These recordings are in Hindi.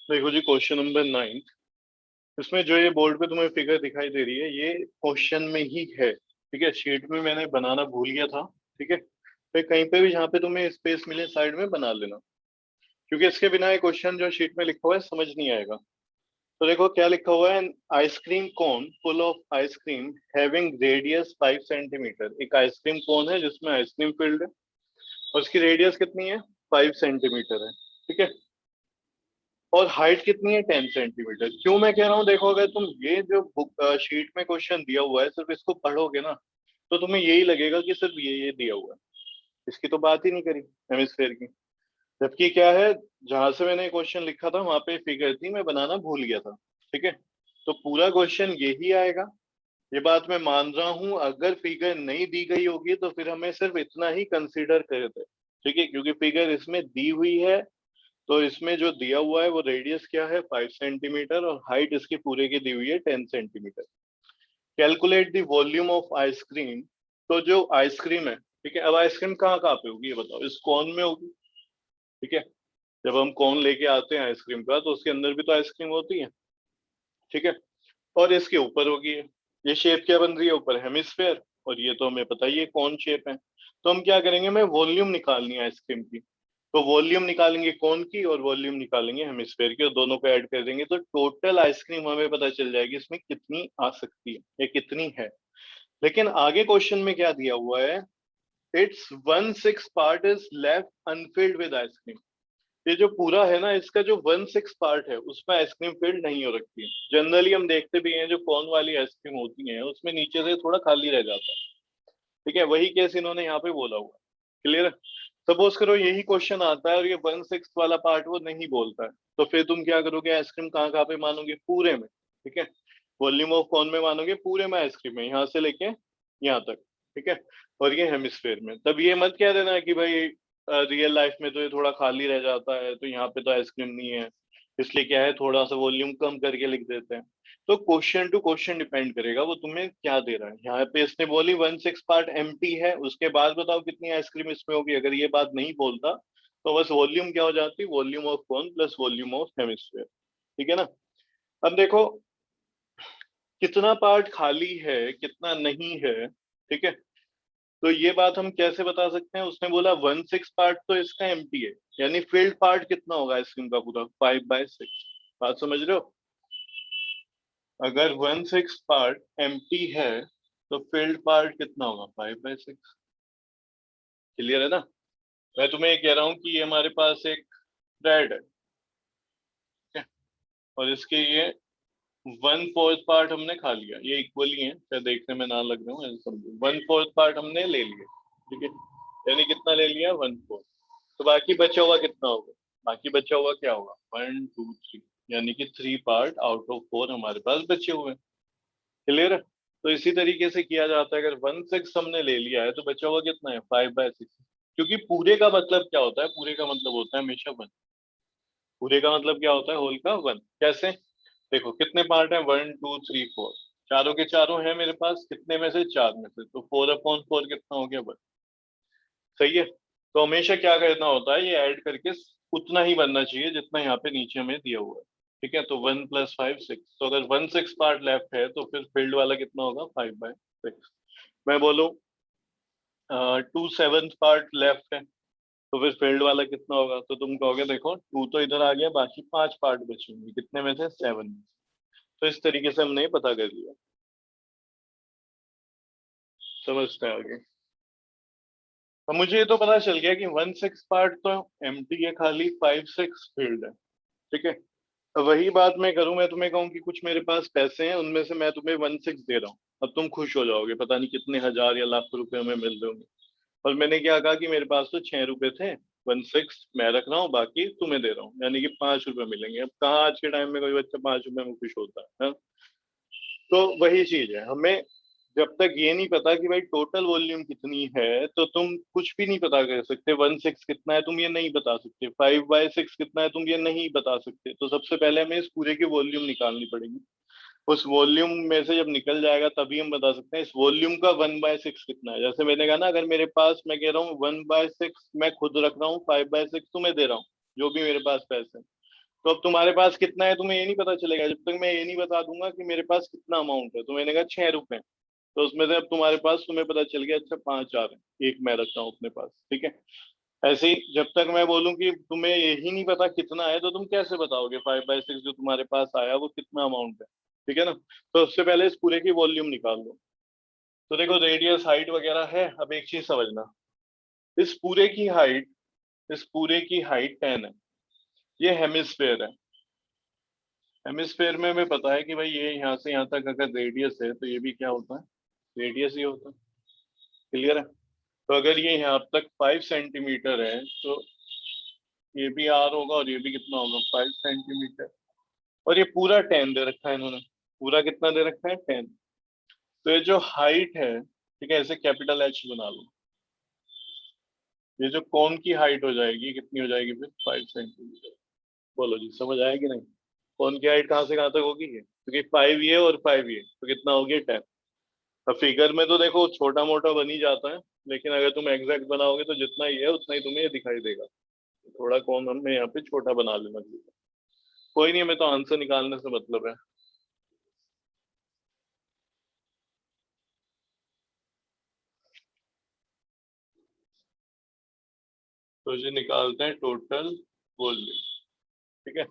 देखो जी, क्वेश्चन नंबर 9। इसमें जो ये बोर्ड पे तुम्हें फिगर दिखाई दे रही है, ये क्वेश्चन में ही है। ठीक है, शीट में मैंने बनाना भूल गया था। ठीक है, फिर कहीं पे भी जहाँ पे तुम्हें स्पेस मिले साइड में बना लेना, क्योंकि इसके बिना ये क्वेश्चन जो शीट में लिखा हुआ है समझ नहीं आएगा। तो देखो क्या लिखा हुआ है, ice cream cone full of ice cream having radius 5 centimetre. एक आइसक्रीम कोन है जिसमें आइसक्रीम फिल्ड है और उसकी रेडियस कितनी है, 5 सेंटीमीटर है। ठीक है, और हाइट कितनी है, 10 सेंटीमीटर। क्यों मैं कह रहा हूँ, देखो अगर तुम ये जो बुक शीट में क्वेश्चन दिया हुआ है सिर्फ इसको पढ़ोगे ना, तो तुम्हें यही लगेगा कि सिर्फ ये दिया हुआ है, इसकी तो बात ही नहीं करी हेमिस्फेयर की। जबकि क्या है, जहां से मैंने क्वेश्चन लिखा था वहां पे फिगर थी, मैं बनाना भूल गया था। ठीक है, तो पूरा क्वेश्चन यही आएगा, ये बात मैं मान रहा हूं। अगर फिगर नहीं दी गई होगी तो फिर हमें सिर्फ इतना ही कंसीडर करते। ठीक है, क्योंकि फिगर इसमें दी हुई है, तो इसमें जो दिया हुआ है वो रेडियस क्या है, 5 सेंटीमीटर, और हाइट इसकी पूरे की दी हुई है 10 centimetre. Calculate the volume of ice cream. तो जो आइसक्रीम है, ठीक है, अब आइसक्रीम कहाँ कहाँ पे होगी ये बताओ, इस कौन में होगी। ठीक है, जब हम कौन लेके आते हैं आइसक्रीम का तो उसके अंदर भी तो आइसक्रीम होती है। ठीक है, और इसके ऊपर होगी। ये शेप क्या बन रही है ऊपर, हेमिस्फेयर, और ये तो हमें पता ही है कौन शेप है। तो हम क्या करेंगे, हमें वॉल्यूम निकालनी है आइसक्रीम की। तो वॉल्यूम निकालेंगे कौन की और वॉल्यूम निकालेंगे हेमिस्फेयर की, और दोनों को ऐड कर देंगे तो टोटल आइसक्रीम हमें पता चल जाएगी इसमें कितनी आ सकती है या कितनी है। लेकिन आगे क्वेश्चन में क्या दिया हुआ है, it's 1/6 part is left Anfield with ice cream. ये जो पूरा है ना, इसका जो 1/6 पार्ट है उसमें आइसक्रीम फिल्ड नहीं हो रखी है। जनरली हम देखते भी हैं जो कौन वाली आइसक्रीम होती है उसमें नीचे से थोड़ा खाली रह जाता है। ठीक है, वही केस इन्होंने यहाँ पे बोला हुआ है। क्लियर है। सपोज करो यही क्वेश्चन आता है और ये 1/6 वाला पार्ट वो नहीं बोलता है, तो फिर तुम क्या करोगे, आइसक्रीम कहाँ कहाँ पे मानोगे, पूरे में। ठीक है, वॉल्यूम ऑफ कौन में मानोगे, पूरे में आइसक्रीम में, यहाँ से लेके यहाँ तक। ठीक है, और ये हेमिस्फेयर में। तब ये मत कह देना कि भाई रियल लाइफ में तो ये थोड़ा खाली रह जाता है तो यहाँ पे तो आइसक्रीम नहीं है, इसलिए क्या है थोड़ा सा वॉल्यूम कम करके लिख देते हैं। तो क्वेश्चन टू क्वेश्चन डिपेंड करेगा वो तुम्हें क्या दे रहा है। यहाँ पे इसने बोली 1/6 पार्ट एम्प्टी है, उसके बाद बताओ कितनी आइसक्रीम इसमें होगी। अगर ये बात नहीं बोलता तो बस वॉल्यूम क्या हो जाती, वॉल्यूम ऑफ कौन प्लस वॉल्यूम ऑफ हेमिस्फेयर। ठीक है ना। अब देखो कितना पार्ट खाली है कितना नहीं है। ठीक है, तो ये बात हम कैसे बता सकते हैं, उसने बोला 1/6 पार्ट तो इसका एम्प्टी है, यानी फील्ड पार्ट कितना होगा आइसक्रीम का पूरा, 5/6। बात समझ रहे हो, अगर 1/6 पार्ट एम्प्टी है तो फील्ड पार्ट कितना होगा, 5/6। क्लियर है ना। मैं तुम्हें ये कह रहा हूँ कि ये हमारे पास एक थ्रेड है, ठीक है, और इसके ये 1/4 पार्ट हमने खा लिया, ये इक्वली है, क्या देखने में ना लग रहा हूँ, ऐसे समझो 1/4 पार्ट हमने ले लिया। ठीक है, यानी कितना ले लिया, 1/4। तो बाकी बचा हुआ कितना होगा, बाकी बचा हुआ क्या होगा, 1 2 3, यानी कि 3 पार्ट आउट ऑफ 4 हमारे पास बचे हुए हैं। क्लियर है। तो इसी तरीके से किया जाता है, अगर 1/6 हमने ले लिया है तो बचा हुआ कितना है, 5/6। क्योंकि पूरे का मतलब क्या होता है, पूरे का मतलब होता है हमेशा 1। पूरे का मतलब क्या होता है, होल का 1। कैसे, देखो कितने पार्ट है, 1 2 3 4, चारों के चारों है मेरे पास, कितने में से, 4 में से, तो 4/4 कितना हो गया, 1। सही है। तो हमेशा क्या करना होता है, ये ऐड करके उतना ही बनना चाहिए जितना यहाँ पे नीचे हमें दिया हुआ है। ठीक है, तो 1 + 5 6, तो अगर 1/6 पार्ट लेफ्ट है तो फिर फील्ड वाला कितना होगा, 5/6। मैं बोलूँ 2/7 पार्ट लेफ्ट है तो फिर फील्ड वाला कितना होगा, तो तुम कहोगे देखो 2 तो इधर आ गया, बाकी 5 पार्ट बचे होंगे, कितने में से, 7 में। तो इस तरीके से हमने ये पता कर लिया। समझते हैं आगे। अब मुझे ये तो पता चल गया कि 1/6 पार्ट तो एम्प्टी है, खाली 5/6 फील्ड है। ठीक है, अब वही बात मैं करूं, मैं तुम्हें कहूं कि कुछ मेरे पास पैसे हैं, उनमें से मैं तुम्हें 1/6 दे रहा हूँ। अब तुम खुश हो जाओगे, पता नहीं कितने हजार या लाख रुपए हमें मिल रहे होंगे। और मैंने क्या कहा कि मेरे पास तो 6 रुपए थे, 1/6 मैं रख रहा हूँ, बाकी तुम्हें दे रहा हूँ, यानी कि 5 रुपए मिलेंगे। अब कहाँ आज के टाइम में कोई बच्चा 5 रुपए में खुश होता है, हाँ? तो वही चीज है, हमें जब तक ये नहीं पता कि भाई टोटल वॉल्यूम कितनी है तो तुम कुछ भी नहीं पता कर सकते। 1/6 कितना है तुम ये नहीं बता सकते, 5/6 कितना है तुम ये नहीं बता सकते। तो सबसे पहले हमें इस पूरे की वॉल्यूम निकालनी पड़ेगी। उस वॉल्यूम में से जब निकल जाएगा तभी हम बता सकते हैं इस वॉल्यूम का 1/6 कितना है। जैसे मैंने कहा ना, अगर मेरे पास, मैं कह रहा हूँ 1/6 मैं खुद रख रहा हूँ, 5/6 तुम्हें दे रहा हूँ, जो भी मेरे पास पैसे हैं, तो अब तुम्हारे पास कितना है तुम्हें ये नहीं पता चलेगा जब तक मैं ये नहीं बता दूंगा कि मेरे पास कितना अमाउंट है। तो मैंने कहा 6 रुपए, तो उसमें से अब तुम्हारे पास तुम्हें पता चल गया अच्छा 5 आ रहे हैं, एक मैं रखता हूँ अपने पास, ठीक है। ऐसे ही जब तक मैं बोलूं कि तुम्हें यही नहीं पता कितना है तो तुम कैसे बताओगे 5/6 जो तुम्हारे पास आया वो कितना अमाउंट है, ठीक है ना। तो उससे पहले इस पूरे की वॉल्यूम निकाल लो। तो देखो रेडियस हाइट वगैरह है, अब एक चीज समझना, इस पूरे की हाइट, इस पूरे की हाइट 10 है। ये हेमिस्फेयर है। हेमिस्फेयर में हमें पता है कि भाई ये यहाँ से यहाँ तक अगर रेडियस है तो ये भी क्या होता है, रेडियस ही होता है। क्लियर है। तो अगर ये यहाँ तक 5 सेंटीमीटर है तो ये भी आर होगा और ये भी कितना होगा 5 सेंटीमीटर। और ये पूरा 10 दे रखा है इन्होंने, पूरा कितना दे रखा है 10। तो ये जो हाइट है, ठीक है, इसे कैपिटल एच बना लो। ये जो कोन की हाइट हो जाएगी कितनी हो जाएगी फिर 5 सेंटीमीटर। बोलो जी समझ आया कि नहीं। कोन की हाइट कहाँ से कहाँ तक होगी ये, क्योंकि 5 ये और 5 ये तो कितना हो गया 10। अब फिगर में तो देखो छोटा मोटा बन ही जाता है, लेकिन अगर तुम एग्जैक्ट बनाओगे तो जितना ही है उतना ही तुम्हें ये दिखाई देगा। थोड़ा कौन हमने यहाँ पे छोटा बना लेना चाहिए। कोई नहीं, हमें तो आंसर निकालने से मतलब है। तो ये निकालते हैं टोटल वॉल्यूम, ठीक है।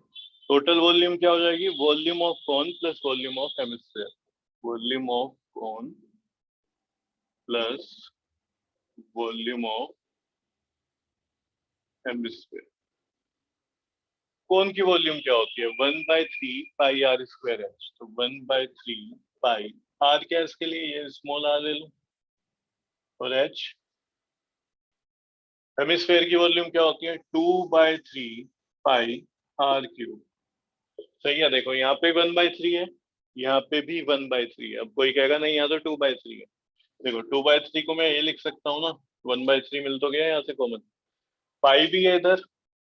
टोटल वॉल्यूम क्या हो जाएगी, volume of cone plus volume of hemisphere. Volume of cone plus volume of hemisphere. कौन की वॉल्यूम क्या होती है 1/3 पाई r स्क्वायर एच। तो 1/3 पाई, आर क्या है इसके लिए, ये स्मॉल आर ले लो, और एच। हेमिस्फेयर की वॉल्यूम क्या होती है 2/3 पाई r क्यूब। सही है। देखो यहाँ पे 1/3 है, यहाँ पे भी 1/3 है। अब कोई कहेगा नहीं यहाँ तो 2/3 है। देखो 2/3 को मैं ये लिख सकता हूँ ना, 1/3 मिल तो गया यहाँ से कॉमन। पाई भी है इधर,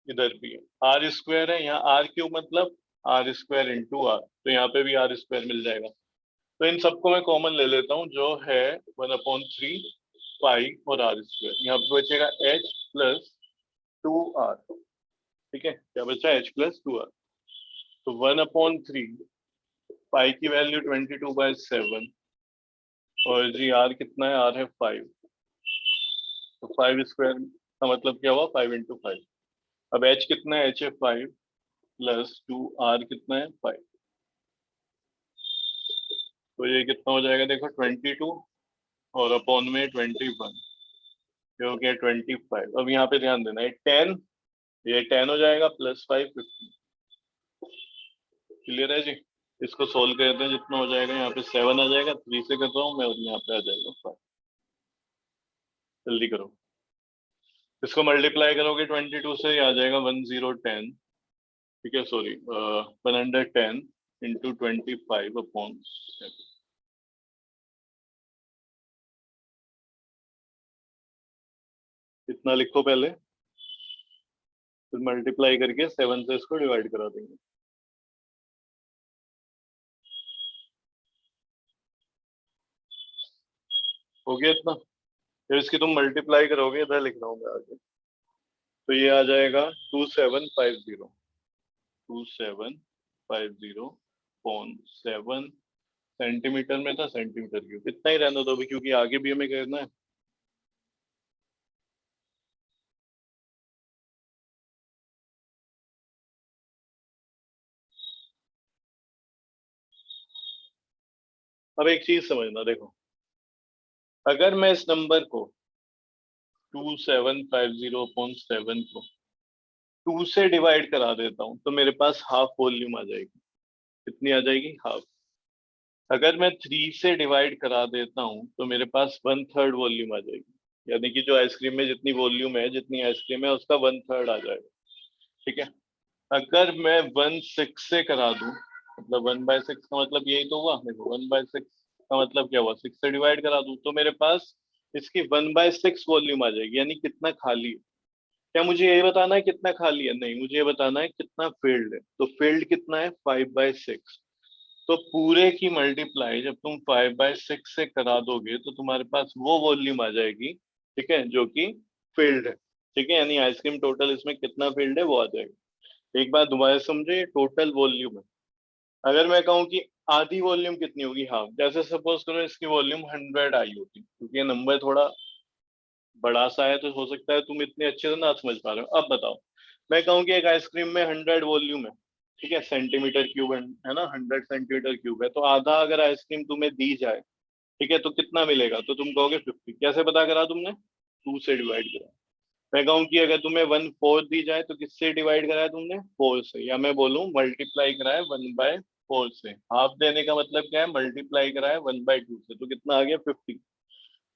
इधर भी है। आर स्क्वायर है, यहाँ आर क्यूब मतलब आर स्क्वायर इंटू आर, तो यहाँ पे भी आर स्क्वायर मिल जाएगा। तो इन सबको मैं कॉमन ले लेता हूँ, जो है 1/3 पाई और आर स्क्वायर। यहाँ पे बचेगा एच प्लस 2 आर, ठीक है। क्या बचा एच प्लस 2 आर। तो 1/3 पाई की वैल्यू 22/7, और जी आर कितना है, आर है 5। तो 5 स्क्वायर का मतलब क्या हुआ 5 × 5। अब एच कितना है, एच है 5 प्लस 2 आर कितना है 5। तो ये कितना हो जाएगा देखो 22, और अपॉन में 21, ये हो गया 25। अब यहाँ पे ध्यान देना, ये 10 हो जाएगा प्लस 5 15। क्लियर है जी। इसको सोल्व करते हैं, जितना हो जाएगा यहाँ पे 7 आ जाएगा, 3 से कर रहा हूँ मैं, और यहाँ पे आ जाएगा 5। जल्दी करो। इसको मल्टीप्लाई करोगे 22 से, ये आ जाएगा 1010, ठीक है, सॉरी 110 इंटू 25/7। इतना लिखो पहले, फिर मल्टीप्लाई करके 7 से इसको डिवाइड करा देंगे। हो गया इतना। फिर इसकी तुम मल्टीप्लाई करोगे, इधर लिख रहा हूँ मैं आगे। तो ये आ जाएगा 2750, 2750/7 सेंटीमीटर में था, सेंटीमीटर क्यूब। इतना ही रहना दो अभी, क्योंकि आगे भी हमें करना है। अब एक चीज समझना, देखो अगर मैं इस नंबर को 2750/7 को 2 से डिवाइड करा देता हूँ तो मेरे पास हाफ वॉल्यूम आ जाएगी। कितनी आ जाएगी, हाफ। अगर मैं 3 से डिवाइड करा देता हूँ तो मेरे पास 1/3 वॉल्यूम आ जाएगी। यानी कि जो आइसक्रीम में जितनी वॉल्यूम है, जितनी आइसक्रीम है उसका 1/3 आ जाएगा, ठीक है। अगर मैं 1/6 से करा दूं, मतलब 1/6 का मतलब यही तो हुआ। देखो 1/6 का मतलब क्या हुआ, 6 से डिवाइड करा दूं तो मेरे पास इसकी 1/6 वॉल्यूम आ जाएगी। यानी कितना खाली है। क्या मुझे ये बताना है कितना खाली है, नहीं, मुझे ये बताना है कितना फील्ड है। तो फील्ड कितना है 5/6। तो पूरे की मल्टीप्लाई जब तुम 5/6 से करा दोगे तो तुम्हारे पास वो वॉल्यूम आ जाएगी, ठीक है, जो कि फील्ड है, ठीक है। यानी आइसक्रीम टोटल इसमें कितना फील्ड है वो आ जाएगा। एक बात दोबारा समझो, ये टोटल वॉल्यूम है। अगर मैं कहूँ कि आधी वॉल्यूम कितनी होगी, हाफ, जैसे सपोज करो इसकी वॉल्यूम 100 आई होती, क्योंकि ये नंबर थोड़ा बड़ा सा है तो हो सकता है तुम इतने अच्छे से ना समझ पा रहे हो। अब बताओ, मैं कहूँ कि एक आइसक्रीम में 100 वॉल्यूम है, ठीक है, सेंटीमीटर क्यूब है ना, 100 सेंटीमीटर क्यूब है, तो आधा अगर आइसक्रीम तुम्हें दी जाए, ठीक है, तो कितना मिलेगा, तो तुम कहोगे 50। कैसे पता करा तुमने? 2 से डिवाइड करा। मैं कहूँ कि अगर तुम्हें 1/4 दी जाए तो किससे डिवाइड करा है तुमने? 4 से, या मैं बोलूँ मल्टीप्लाई करा है 1/4 से। हाफ देने का मतलब क्या है? मल्टीप्लाई करा है 1/2 से, तो कितना आ गया? 50।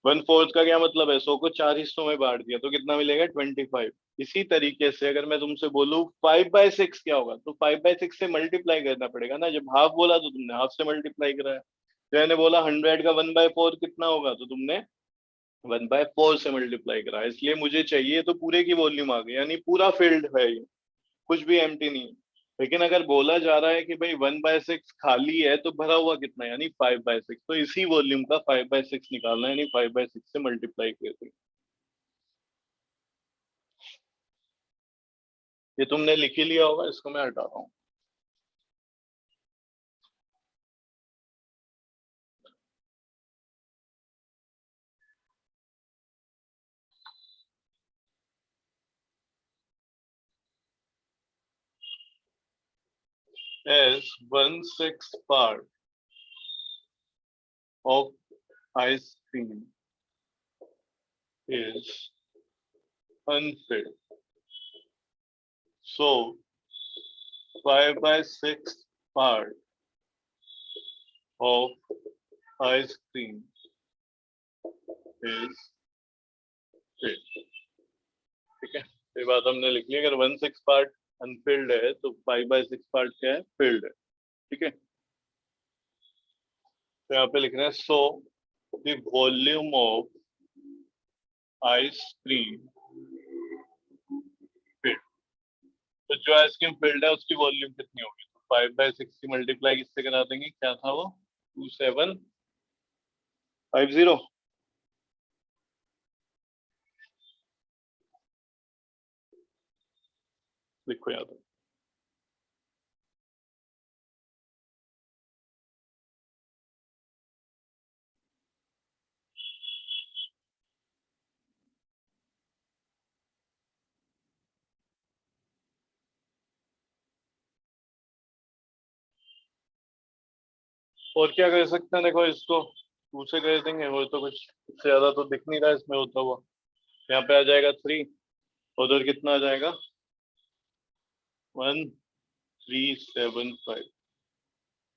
1/4 का क्या मतलब है? 100 को 4 हिस्सों में बांट दिया, तो कितना मिलेगा? 25। इसी तरीके से अगर मैं तुमसे बोलूँ 5/6 क्या होगा, तो 5/6 से मल्टीप्लाई करना पड़ेगा ना। जब हाफ बोला तो तुमने हाफ से मल्टीप्लाई कराया। तो मैंने बोला 100 का 1/4 कितना होगा, तो तुमने 1/4 से मल्टीप्लाई करा। इसलिए मुझे चाहिए तो पूरे की वॉल्यूम आ गई, यानी पूरा फील्ड है ये, कुछ भी एम्प्टी नहीं है। लेकिन अगर बोला जा रहा है कि भाई 1/6 खाली है, तो भरा हुआ कितना है, यानी 5/6, तो इसी वॉल्यूम का 5/6 निकालना है, यानी 5/6 से मल्टीप्लाई करके। ये तुमने लिख ही लिया होगा, इसको मैं हटा रहा हूँ। As 1/6 part of ice cream is unfilled, so 5/6 part of ice cream is filled। ठीक है, ये बात हमने लिख ली। अगर 1/6 पार्ट अनफिल्ड है तो 5/6 पार्ट क्या है? फिल्ड है। ठीक है, तो यहाँ पे लिख रहे हैं so the volume of ice cream field. तो जो आइसक्रीम फिल्ड है उसकी वॉल्यूम कितनी होगी, तो 5/6 की मल्टीप्लाई किससे करा देंगे, क्या था वो? 2750। लिखो याद। और क्या कर सकते हैं, देखो इसको 2 से कर देंगे, और तो कुछ इससे ज्यादा तो दिख नहीं रहा है इसमें होता हुआ। यहाँ पे आ जाएगा 3, उधर कितना आ जाएगा? 1375।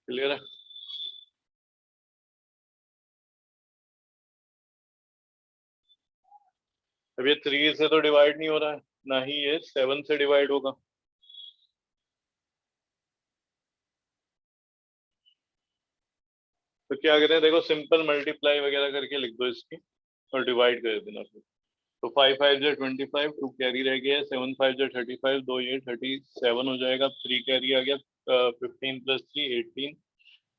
क्लियर है? अब ये 3 से तो डिवाइड नहीं हो रहा है, ना ही ये 7 से डिवाइड होगा। तो क्या करें, देखो सिंपल मल्टीप्लाई वगैरह करके लिख दो इसकी, और डिवाइड कर देना फिर। तो 5×5 = 25, 2 कैरी रह गया, 7×5 = 35, 2 ये 37 हो जाएगा, 3 कैरी आ गया, 15 + 3 18,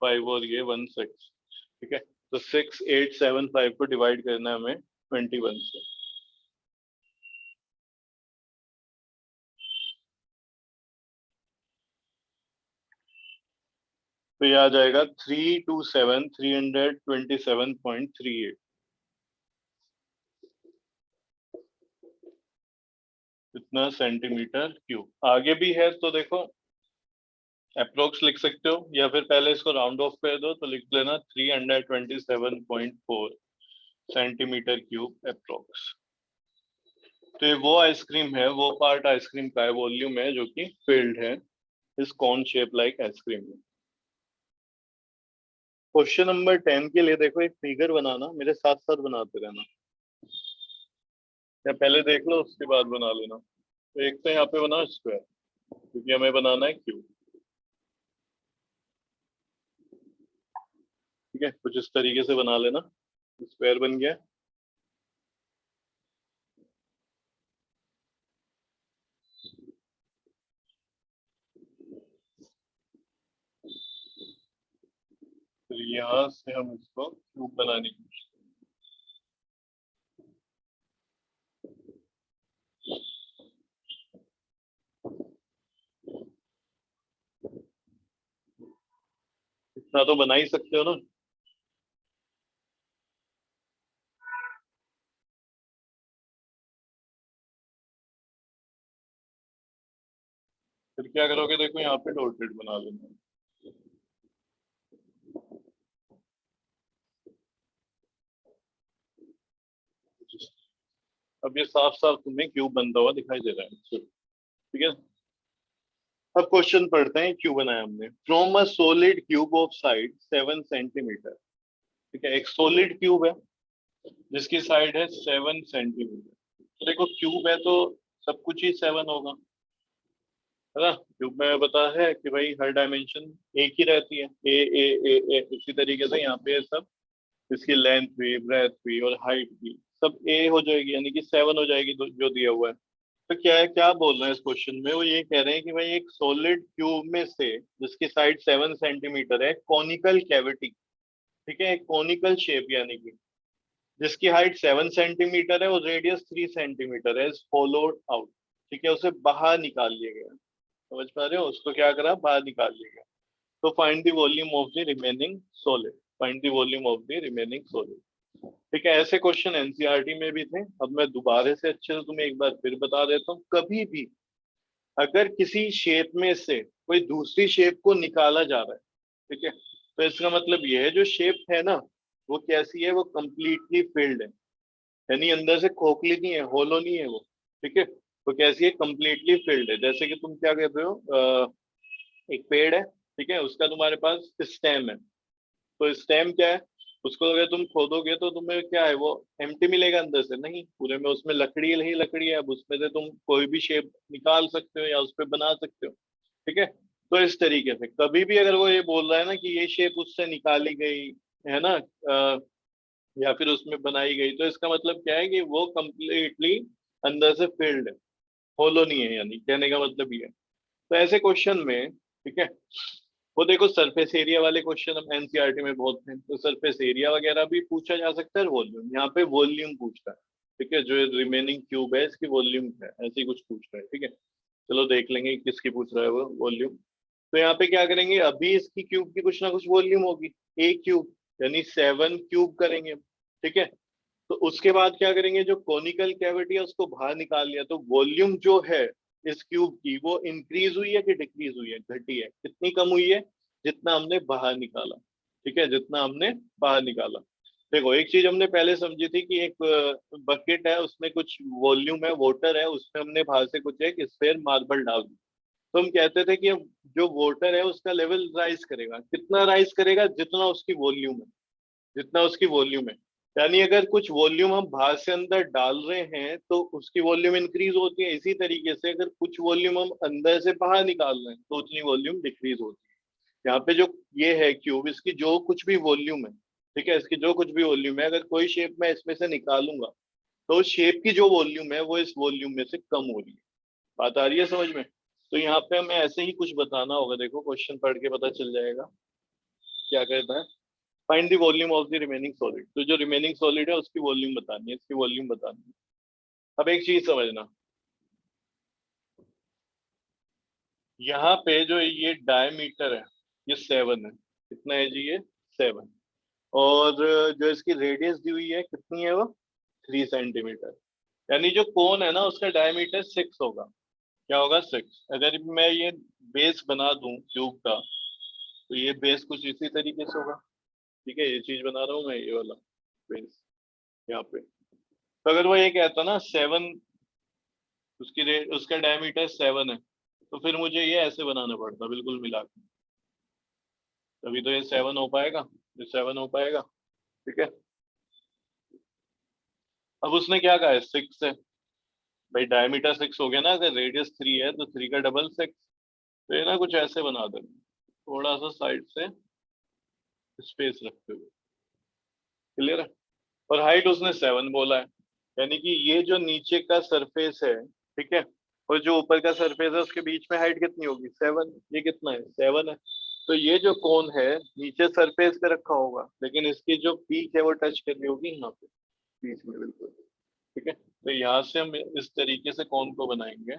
5 और ये 16। ठीक है, तो 6875 को डिवाइड करना है हमें 21 से। तो ये आ जाएगा 327,327.38। इतना सेंटीमीटर क्यूब। आगे भी है तो देखो, अप्रोक्स लिख सकते हो, या फिर पहले इसको राउंड ऑफ कर दो, तो लिख लेना 327.4 सेंटीमीटर क्यूब अप्रोक्स। तो ये वो आइसक्रीम है, वो पार्ट आइसक्रीम का है, वॉल्यूम है जो कि फिल्ड है इस कॉन शेप लाइक आइसक्रीम में। क्वेश्चन नंबर 10 के लिए देखो, एक फिगर बनाना, मेरे साथ साथ बनाते रहना, या पहले देख लो उसके बाद बना लेना। तो एक तो यहाँ पे बना स्क्वायर, क्योंकि हमें बनाना है क्यूब। ठीक है, कुछ इस तरीके से बना लेना, स्क्वायर बन गया। फिर यहाँ से हम इसको क्यूब बनाने की कोशिश ना तो बना ही सकते हो ना। फिर क्या करोगे, देखो यहाँ पे डॉटेड बना लेना। अब ये साफ साफ तुम्हें क्यूब बनता हुआ दिखाई दे रहा है, ठीक है। अब क्वेश्चन पढ़ते हैं, क्यों बनाया हमने। From a solid cube of side 7 centimetre, ठीक है, एक सॉलिड क्यूब है जिसकी साइड है 7 सेंटीमीटर। तो देखो क्यूब है तो सब कुछ ही 7 होगा, है ना। क्यूब में पता है कि भाई हर डायमेंशन एक ही रहती है, ए। इसी तरीके से यहाँ पे सब, इसकी लेंथ भी, ब्रेथ भी और हाइट भी सब ए हो जाएगी, यानी कि 7 हो जाएगी, जो दिया हुआ है। तो क्या है, क्या बोल रहे हैं इस क्वेश्चन में, वो ये कह रहे हैं कि भाई एक सॉलिड क्यूब में से जिसकी साइड 7 सेंटीमीटर है, कॉनिकल कैविटी, ठीक है, एक कॉनिकल शेप, यानी कि जिसकी हाइट 7 सेंटीमीटर है और रेडियस 3 सेंटीमीटर है, इज फॉलोड आउट, ठीक है, उसे बाहर निकाल लिया गया। समझ पा रहे हो, उसको क्या करा, बाहर निकाल लिया गया। तो find the volume of the remaining solid, find the volume of the remaining solid. ठीक है, ऐसे क्वेश्चन एनसीईआरटी में भी थे। अब मैं दोबारा से अच्छे से तुम्हें एक बार फिर बता देता हूँ, कभी भी अगर किसी शेप में से कोई दूसरी शेप को निकाला जा रहा है, ठीक है, तो इसका मतलब ये है जो शेप है ना, वो कैसी है, वो कंप्लीटली फिल्ड है, यानी अंदर से खोखली नहीं है, होलो नहीं है वो, ठीक है। तो कैसी है, कंप्लीटली फिल्ड है। जैसे कि तुम क्या कहते हो, एक पेड़ है, ठीक है, उसका तुम्हारे पास स्टेम है, तो स्टेम क्या है, उसको अगर तुम खोदोगे तो तुम्हें क्या है, वो एम्प्टी मिलेगा, अंदर से नहीं, पूरे में उसमें लकड़ी ही लकड़ी है। अब उसमें से तुम कोई भी शेप निकाल सकते हो या उस पर बना सकते हो, ठीक है। तो इस तरीके से कभी भी अगर वो ये बोल रहा है ना कि ये शेप उससे निकाली गई है ना, या फिर उसमें बनाई गई, तो इसका मतलब क्या है कि वो कंप्लीटली अंदर से फिल्ड है, होलो नहीं है, यानी कहने का मतलब ये है। तो ऐसे क्वेश्चन में, ठीक है, वो देखो सरफेस एरिया वाले क्वेश्चन हम एनसीईआरटी में बहुत थे, तो सरफेस एरिया वगैरह भी पूछा जा सकता है, वॉल्यूम, यहाँ पे वॉल्यूम पूछ रहा है, ठीक है, जो रिमेनिंग क्यूब है इसकी वॉल्यूम है, ऐसे ही कुछ पूछ रहा है, ठीक है। चलो देख लेंगे किसकी पूछ रहा है वो वॉल्यूम। तो यहाँ पे क्या करेंगे, अभी इसकी क्यूब की कुछ ना कुछ वॉल्यूम होगी, ए क्यूब, यानी 7 क्यूब करेंगे, ठीक है। तो उसके बाद क्या करेंगे, जो कॉनिकल कैविटी है उसको बाहर निकाल लिया, तो वॉल्यूम जो है इस क्यूब की, वो इंक्रीज हुई है कि डिक्रीज हुई है, घटी है, कितनी कम हुई है, जितना हमने बाहर निकाला, ठीक है, जितना हमने बाहर निकाला। देखो एक चीज हमने पहले समझी थी कि एक बकेट है, उसमें कुछ वॉल्यूम है, वाटर है, उसमें हमने बाहर से कुछ एक स्फेयर मार्बल डाल दी, तो हम कहते थे कि जो वाटर है उसका लेवल राइज करेगा, कितना राइज करेगा, जितना उसकी वॉल्यूम है, जितना उसकी वॉल्यूम है। यानी अगर कुछ वॉल्यूम हम बाहर से अंदर डाल रहे हैं तो उसकी वॉल्यूम इंक्रीज होती है, इसी तरीके से अगर कुछ वॉल्यूम हम अंदर से बाहर निकाल रहे हैं तो उतनी वॉल्यूम डिक्रीज होती है। यहाँ पे जो ये है क्यूब, इसकी जो कुछ भी वॉल्यूम है, ठीक है, इसकी जो कुछ भी वॉल्यूम है, अगर कोई शेप मैं इसमें से निकालूंगा तो उस शेप की जो वॉल्यूम है वो इस वॉल्यूम में से कम हो रही है। बात आ रही है समझ में। तो यहाँ पे हमें ऐसे ही कुछ बताना होगा, देखो क्वेश्चन पढ़ के पता चल जाएगा क्या कहता है। Find the volume of the remaining solid, तो जो रिमेनिंग सॉलिड है उसकी वॉल्यूम बतानी है, इसकी वॉल्यूम बतानी है। अब एक चीज समझना, यहाँ पे जो ये डायमीटर है ये 7 है, कितना है जी ये, 7। और जो इसकी रेडियस दी हुई है कितनी है, वो 3 सेंटीमीटर। यानी जो कोन है ना उसका डायमीटर 6 होगा। क्या होगा, 6। अगर मैं ये बेस बना दूं क्यूब का, तो ये बेस कुछ इसी तरीके से होगा, ठीक है, ये चीज बना रहा हूँ मैं, ये वाला बेस यहाँ पे। तो अगर वो ये कहता ना 7, उसका डायमीटर 7 है, तो फिर मुझे ये ऐसे बनाना पड़ता बिल्कुल मिला के, तभी तो ये 7 हो पाएगा, ये 7 हो पाएगा, ठीक है। अब उसने क्या कहा है, 6 है, भाई डायमीटर 6 हो गया ना, अगर रेडियस 3 है तो 3 का डबल 6। तो ये ना कुछ ऐसे बना देना, थोड़ा सा साइड से स्पेस रखते हुए, क्लियर है। और हाइट उसने 7 बोला है, यानी कि ये जो नीचे का सरफेस है, ठीक है, और जो ऊपर का सरफेस है उसके बीच में हाइट कितनी होगी, 7। ये कितना है, 7 है। तो ये जो कोन है नीचे सरफेस पे रखा होगा, लेकिन इसकी जो पीक है वो टच कर रही होगी यहाँ पे बीच में, बिल्कुल, ठीक है। तो यहाँ से हम इस तरीके से कोन को बनाएंगे।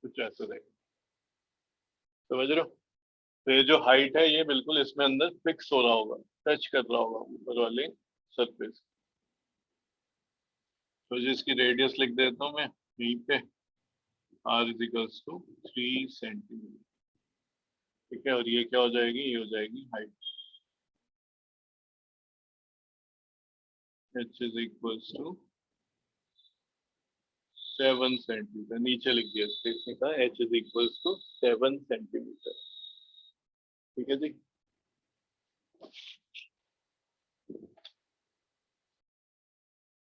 कुछ ऐसे रहेगा, समझ रहे हो? तो ये जो हाइट है ये बिल्कुल इसमें अंदर फिक्स हो रहा होगा, टच कर रहा होगा ऊपर वाले सरफेस। तो जिसकी रेडियस लिख देता हूँ मैं यहीं पे, r is equals to 3 centimetre. ठीक है, और ये क्या हो जाएगी, ये हो जाएगी height, h is equals to 7 centimetre. नीचे लिख दिया इसने कहा h is equals to 7 centimetre. ठीक है जी।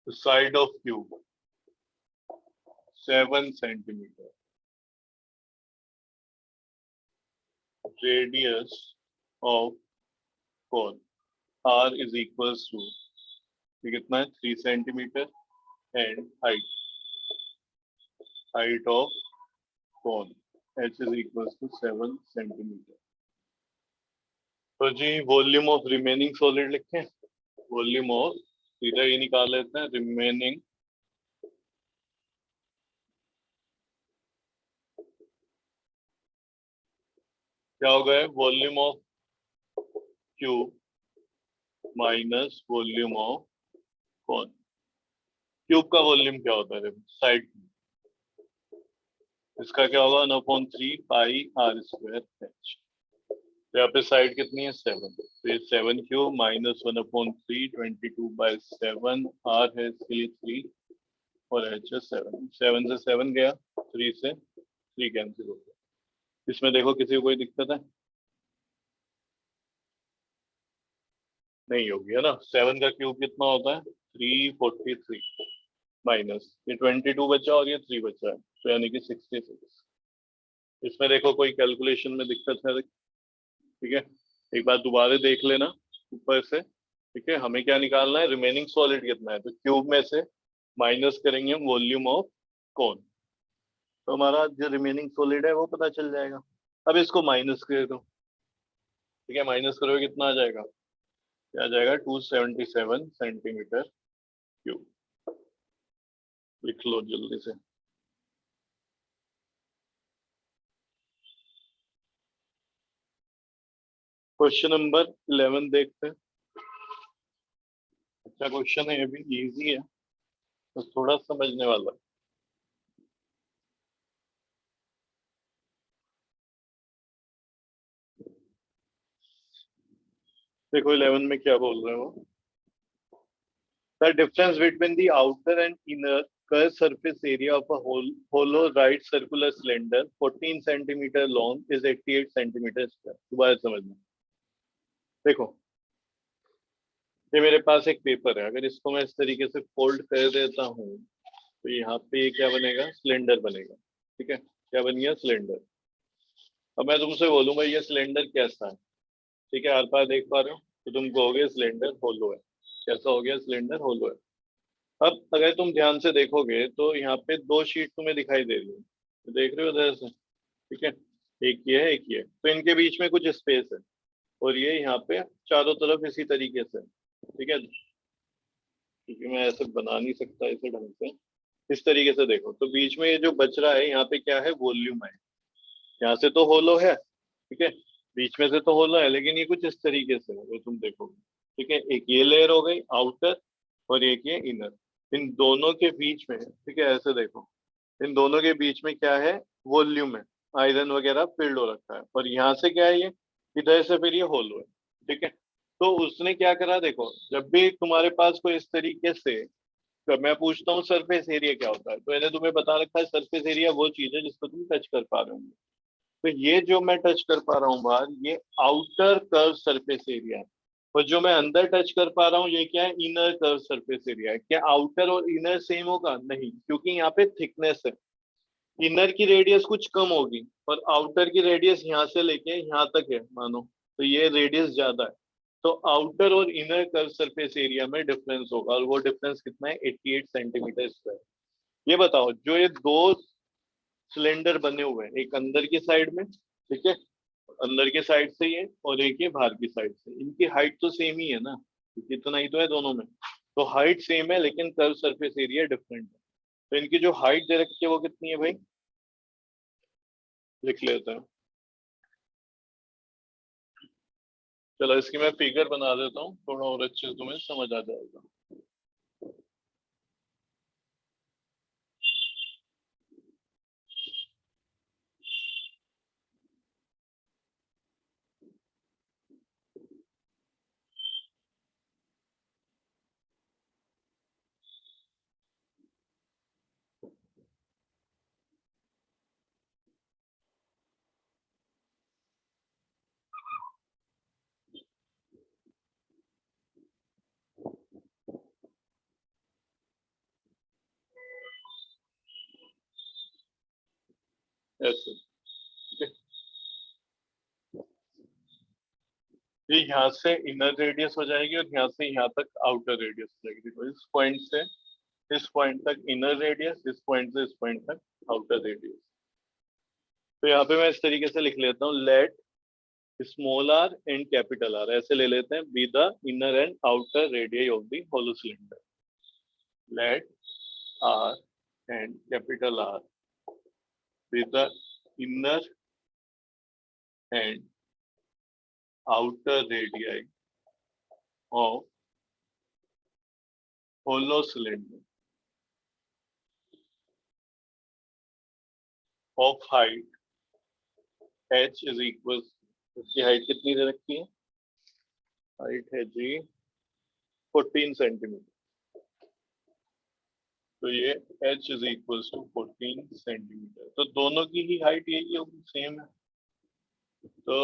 Side of cube 7 centimetre, radius of cone r is equals to, कितना है, 3 centimetre, and height of cone h is equals to 7 centimetre. तो जी वॉल्यूम ऑफ रिमेनिंग सॉलिड लिखें, वॉल्यूम ऑफ, सीधा ये निकाल लेते हैं, रिमेनिंग क्या हो गया, volume of cube minus volume of कौन। क्यूब का वॉल्यूम क्या होता है, साइड, इसका क्या होगा, 1/3 पाई r स्क्वायर h। तो यहाँ पे साइड कितनी है, 7, तो ये 7 क्यूब माइनस 1/3, 22/7, r है इसके लिए 3 और h है 7, 7 से 7 गया, 3 से 3 कैंसिल हो गया। इसमें देखो किसी को कोई दिक्कत है, नहीं होगी, है ना। 7 का क्यूब कितना होता है, 343, माइनस ये 22 बचा और ये 3 बचा है, तो यानी कि 66। इसमें देखो कोई कैलकुलेशन में दिक्कत है, ठीक है, एक बार दोबारा देख लेना ऊपर से। ठीक है, हमें क्या निकालना है, रिमेनिंग सॉलिड कितना है, तो क्यूब में से माइनस करेंगे हम वॉल्यूम ऑफ कौन, तो हमारा जो रिमेनिंग सॉलिड है वो पता चल जाएगा। अब इसको माइनस कर दो, ठीक है, माइनस करोगे कितना आ जाएगा, क्या आ जाएगा, 277 सेंटीमीटर क्यूब। लिख लो जल्दी से। क्वेश्चन नंबर 11 देखते हैं। अच्छा क्वेश्चन है, ये भी इजी है, तो थोड़ा समझने वाला है। देखो 11 में क्या बोल रहे हो, the difference between the outer and inner curved surface area of a hollow right circular cylinder 14 centimeter long is 88 centimeter square। दोबारा समझना, देखो ये मेरे पास एक पेपर है, अगर इसको मैं इस तरीके से फोल्ड कर देता हूँ तो यहाँ पे ये क्या बनेगा, सिलेंडर बनेगा। ठीक है, क्या बन गया, सिलेंडर। अब मैं तुमसे बोलूंगा ये सिलेंडर कैसा है, ठीक है, हर पार देख पा रहे हो, तो तुम कहोगे सिलेंडर होलो है। कैसा हो गया, सिलेंडर होलो है। अब अगर तुम ध्यान से देखोगे तो यहाँ पे 2 शीट तुम्हें दिखाई दे रही है, तो देख रहे हो इधर से, ठीक है, एक ये है, एक ये है, तो इनके बीच में कुछ स्पेस है, और ये यहाँ पे चारों तरफ इसी तरीके से, ठीक है, क्योंकि मैं ऐसे बना नहीं सकता इसे ढंग से, इस तरीके से देखो, तो बीच में ये जो बच रहा है यहाँ पे क्या है, वॉल्यूम है। यहाँ से तो होलो है, ठीक है, बीच में से तो होलो है, लेकिन ये कुछ इस तरीके से है, वो तुम देखोगे। ठीक है, एक ये लेयर हो गई आउटर और एक ये इनर, इन दोनों के बीच में, ठीक है, ऐसे देखो, इन दोनों के बीच में क्या है, वॉल्यूम है, आयरन वगैरह फिल्ड हो रखा है, और यहाँ से क्या है, ये इधर से फिर ये होलो है। ठीक है, तो उसने क्या करा, देखो जब भी तुम्हारे पास कोई इस तरीके से, तो मैं पूछता हूँ सरफेस एरिया क्या होता है, तो मैंने तुम्हें बता रखा है सरफेस एरिया वो चीज है जिसको तुम टच कर पा रहे हो। तो ये जो मैं टच कर पा रहा हूँ बाहर, ये आउटर कर्व सरफेस एरिया है, और जो मैं अंदर टच कर पा रहा हूँ ये क्या है, इनर कर्व सरफेस एरिया है। क्या आउटर और इनर सेम होगा, नहीं, क्योंकि यहाँ पे थिकनेस है, इनर की रेडियस कुछ कम होगी और आउटर की रेडियस यहाँ से लेके यहाँ तक है मानो, तो ये रेडियस ज्यादा है, तो आउटर और इनर कर्व सरफेस एरिया में डिफरेंस होगा, और वो डिफरेंस कितना है, 88 सेंटीमीटर स्क्वायर। ये बताओ, जो ये दो सिलेंडर बने हुए हैं, एक अंदर की साइड में, ठीक है, अंदर के साइड से ये, और एक ये बाहर की साइड से, इनकी हाइट तो सेम ही है ना, क्योंकि इतना ही तो है दोनों में, तो हाइट सेम है लेकिन कर्व सरफेस एरिया डिफरेंट है। तो इनकी जो हाइट दे रखी है वो कितनी है भाई, लिख लेते हैं। चलो इसकी मैं फिगर बना देता हूँ, थोड़ा और अच्छे से तुम्हें समझ आ जाएगा। ऐसे, ठीक है। ये यहाँ से इनर रेडियस हो जाएगी और यहाँ से यहाँ तक आउटर रेडियस हो जाएगी। देखो इस पॉइंट से इस पॉइंट तक इनर रेडियस, इस पॉइंट से इस पॉइंट तक आउटर रेडियस। तो यहाँ पे मैं इस तरीके से लिख लेता हूँ, let small r and capital R, ऐसे ले लेते हैं, be the inner and outer radius of the hollow cylinder. Let r and capital R be the inner and outer radius of hollow cylinder of height h is equal, इसकी हाइट कितनी दे रखी है? हाइट है जी 14 सेंटीमीटर। तो ये h is equal to 14 centimetre. तो दोनों की ही हाइट यही होगी, सेम है। तो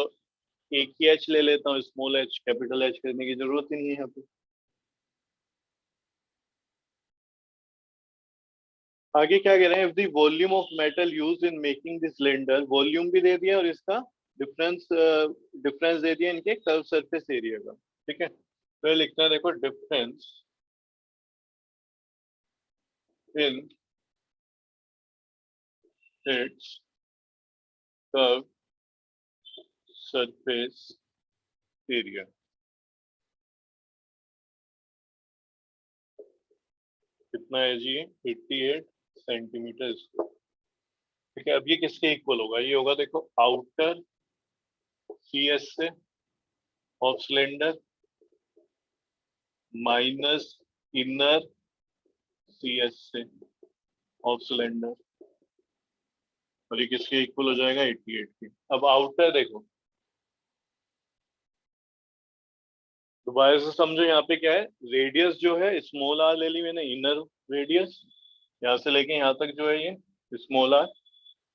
एक ही h ले लेता हूँ, स्मॉल h, कैपिटल H करने की जरूरत ही नहीं है यहाँ पे। आगे क्या कह रहे हैं, if the volume of metal use in making this cylinder, volume भी दे दिया और इसका डिफरेंस डिफरेंस दे दिया इनके कर्व सरफेस एरिया का, ठीक है। तो ये लिखते हैं, देखो, difference in its curve surface area. कितना है जी? 88 सेंटीमीटर स्क्वायर, ठीक है। अब ये किसके इक्वल होगा? ये होगा, देखो, आउटर सी एस से of cylinder minus inner C S से ऑफ सिलेंडर, और ये किसके इक्वल हो जाएगा? 88 के। अब आउटर देखो, दोबारा से समझो, यहाँ पे क्या है, रेडियस जो है स्मॉल आर ले ली मैंने, इनर रेडियस, यहाँ से लेके यहाँ तक जो है ये स्मॉल आर,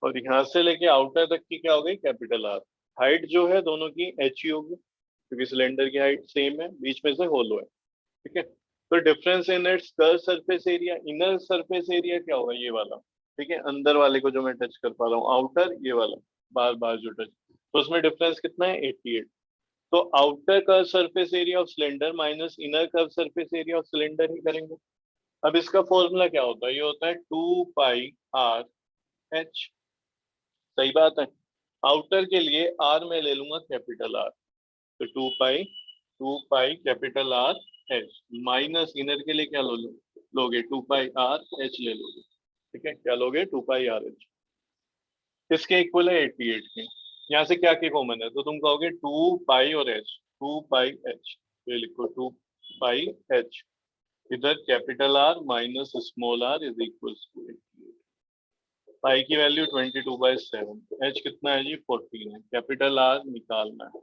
और यहाँ से लेके आउटर तक की क्या हो गई? Capital R. हाइट जो है दोनों की एच ही होगी, क्योंकि सिलेंडर की हाइट सेम है, बीच में से होलो है, ठीक है। तो difference in its curve surface area, inner surface area क्या होगा? ये वाला, ठीक है, अंदर वाले को जो मैं टच कर पा रहा हूँ, आउटर ये वाला बार बार जो टच, तो उसमें डिफरेंस कितना है? 88। तो outer curve surface area of cylinder minus inner curve surface area of cylinder ही करेंगे। अब इसका फॉर्मूला क्या होता है? ये होता है 2πr/h। सही बात है। आउटर के लिए आर में ले लूंगा कैपिटल आर, तो 2π capital R H, minus inner के लिए क्या लोगे? 2πr/h ले लोगे, ठीक है। क्या लोगे? 2πr/h। किसके इक्वल है? 88 के। यहाँ से क्या के कॉमन है? तो तुम कहोगे 2π और h, 2πh, ये लिखो 2πh। इधर capital R minus small r is equal to 88। Pi की वैल्यू 22/7, h कितना है जी? 14 है। कैपिटल आर निकालना है,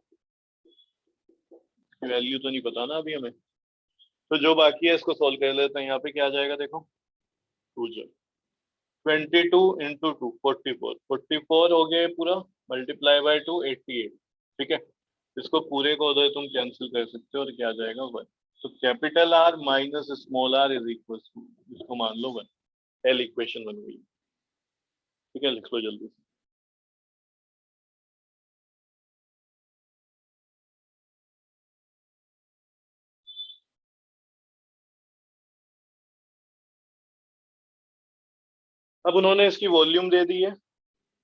वैल्यू तो नहीं पता ना अभी हमें, तो जो बाकी है इसको सोल्व कर लेते हैं। यहाँ पे क्या आ जाएगा? देखो, 22 इंटू 2 44, 44 हो गए पूरा, मल्टीप्लाई बाय 2 88, ठीक है। इसको पूरे को उधर तुम कैंसिल कर सकते हो और क्या आ जाएगा? 1। तो capital R minus small r is equal to, इसको मान लो 1। एल इक्वेशन बन गई, ठीक है। लिख लो जल्दी से। अब उन्होंने इसकी वॉल्यूम दे दी है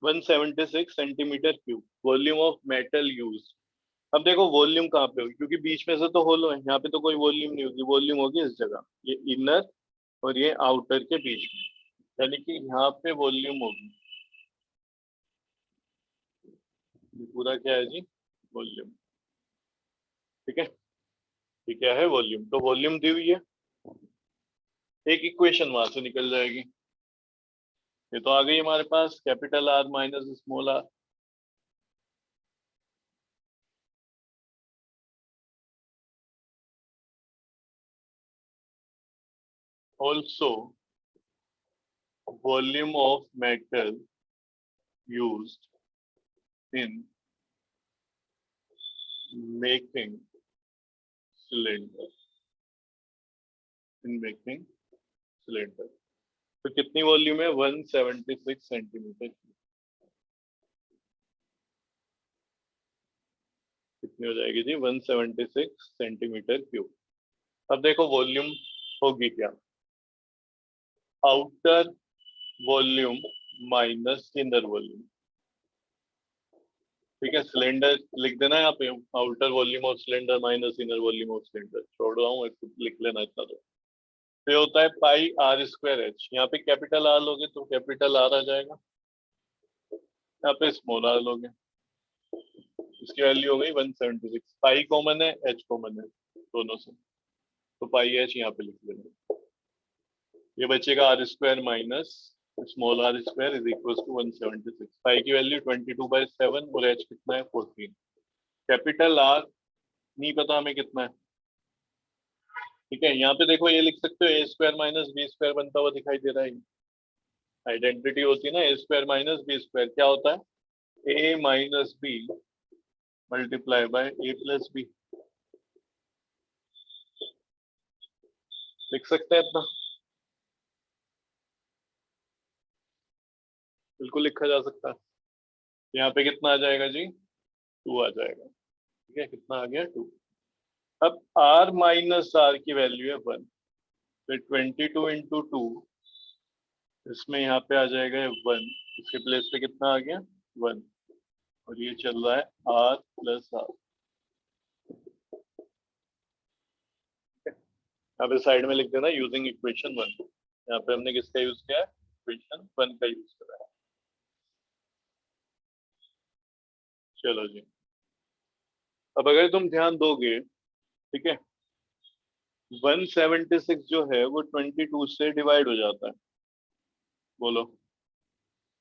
176 centimetre cube, volume of metal use. अब देखो वॉल्यूम कहाँ पे होगी, क्योंकि बीच में से तो होलो है, यहाँ पे तो कोई वॉल्यूम नहीं होगी, वॉल्यूम होगी इस जगह, ये इनर और ये आउटर के बीच में, यानी कि यहाँ पे वॉल्यूम होगी ये पूरा क्या है जी, वॉल्यूम। ठीक है, ये क्या है, वॉल्यूम। तो वॉल्यूम दी हुई है, एक इक्वेशन वहां से निकल जाएगी। ये तो आ गई हमारे पास, capital R minus small R. Also volume of metal used in making cylinder, in making cylinder. तो कितनी वॉल्यूम है, 176 सेंटीमीटर। कितनी हो जाएगी जी, 176 सेंटीमीटर क्यूब। अब देखो वॉल्यूम होगी क्या, outer volume minus inner volume. ठीक है, सिलेंडर लिख देना यहाँ पे, outer volume of cylinder minus inner volume of cylinder. छोड़ रहा हूँ, लिख लेना इतना। तो ये होता है पाई आर स्क्वायर एच। यहाँ पे कैपिटल आर लोगे तो कैपिटल आर आ जाएगा, यहाँ पे स्मॉल आर लोगे, इसकी वैल्यू हो गई 176। पाई कॉमन है, एच कॉमन है दोनों से, तो पाई एच यहाँ पे लिख लेंगे। ये बचेगा R square minus small r square is equal to 176। Pi की वैल्यू 22/7 और एच कितना है 14। कैपिटल आर नहीं पता हमें कितना है। ठीक है, यहाँ पे देखो ये लिख सकते हो ए स्क्वायर माइनस बी स्क्वायर बनता हुआ दिखाई दे रहा है। आइडेंटिटी होती है ना, A square minus B square, क्या होता है A minus B multiply by A plus B. लिख सकते हैं इतना, बिल्कुल लिखा जा सकता है। यहाँ पे कितना आ जाएगा जी, 2 आ जाएगा। ठीक है, कितना आ गया 2। अब r माइनस आर की वैल्यू है 1, फिर 22 इंटू 2, इसमें यहाँ पे आ जाएगा 1, इसके प्लेस पे कितना आ गया 1, और ये चल रहा है r प्लस आर। यहाँ पे साइड में लिख देना यूजिंग इक्वेशन 1। यहाँ पे हमने किसका यूज किया है, इक्वेशन 1 का यूज करा है। चलो जी, अब अगर तुम ध्यान दोगे, ठीक है, 176 जो है वो 22 से डिवाइड हो जाता है। बोलो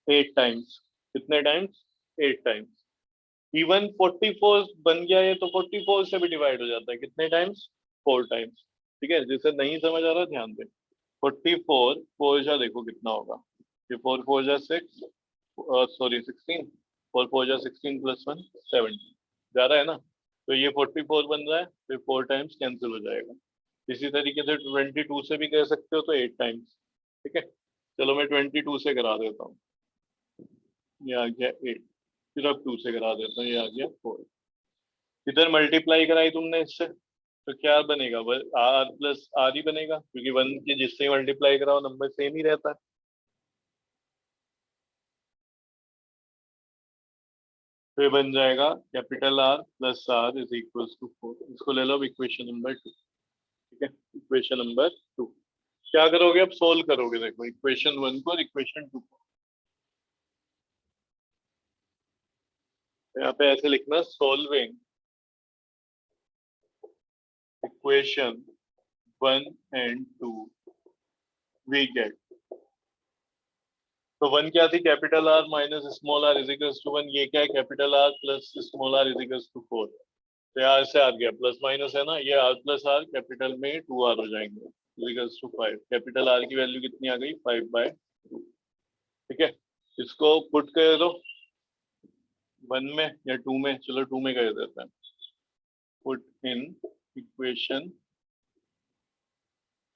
8 टाइम्स। कितने टाइम्स, 8 टाइम्स। इवन 44 बन गया है तो 44 से भी डिवाइड हो जाता है। कितने टाइम्स, 4 टाइम्स। ठीक है, जिसे नहीं समझ आ रहा ध्यान दे। 44 फोर जा देखो कितना होगा, ये 4 4 जा 6, सॉरी 16, 4 4 जा 16 प्लस 1 17 जा रहा है ना। तो ये 44 बन रहा है, फिर 4 टाइम्स कैंसिल हो जाएगा। इसी तरीके से 22 से भी कह सकते हो तो 8 टाइम्स। ठीक है, चलो मैं 22 से करा देता हूँ, ये आ गया 8। फिर अब 2 से करा देता हूँ, ये आ गया 4। इधर मल्टीप्लाई कराई तुमने इससे, तो क्या बनेगा, आर प्लस आर ही बनेगा, क्योंकि 1 के जिससे मल्टीप्लाई कराओ नंबर सेम ही रहता है। तो ये बन जाएगा capital R plus r is equal to 4। इसको ले लो इक्वेशन नंबर 2। ठीक है, इक्वेशन नंबर 2 क्या करोगे, अब सोल्व करोगे। देखो इक्वेशन 1 को और इक्वेशन 2 को, यहाँ पे ऐसे लिखना, solving equation 1 and 2 we get. तो 1 क्या थी, capital R minus small r is equal to 1। ये क्या है, capital R plus small r is equal to 4। तो यहाँ से आ गया, प्लस माइनस है ना, ये आर प्लस आर कैपिटल में 2 आर हो जाएंगे is equal to 5। Capital R की वैल्यू कितनी आ गई, 5/2। ठीक है, इसको पुट कर दो 1 में या 2 में, चलो 2 में कर देते हैं। Put in equation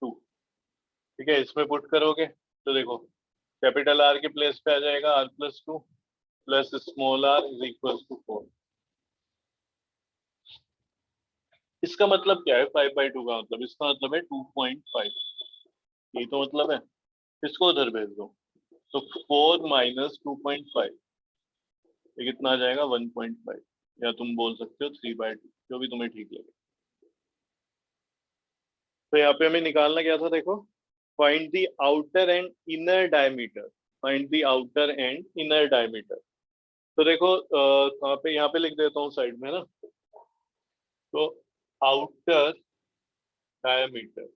2। ठीक है, इसमें पुट करोगे तो देखो कैपिटल आर के प्लेस पे आ जाएगा R plus 2 plus small r is equal to 4। इसका मतलब क्या है, 5/2 का मतलब, इसका मतलब है 2.5। यही तो मतलब है। इसको उधर भेज दो, तो 4 माइनस 2.5, ये कितना आ जाएगा 1.5, या तुम बोल सकते हो 3/2, जो भी तुम्हें ठीक लगे। तो यहाँ पे हमें निकालना क्या था, देखो, find the outer and inner diameter. Find the outer and inner diameter. तो देखो कहाँ पे, यहाँ पे लिख देता हूँ साइड में ना। तो आउटर डायमीटर,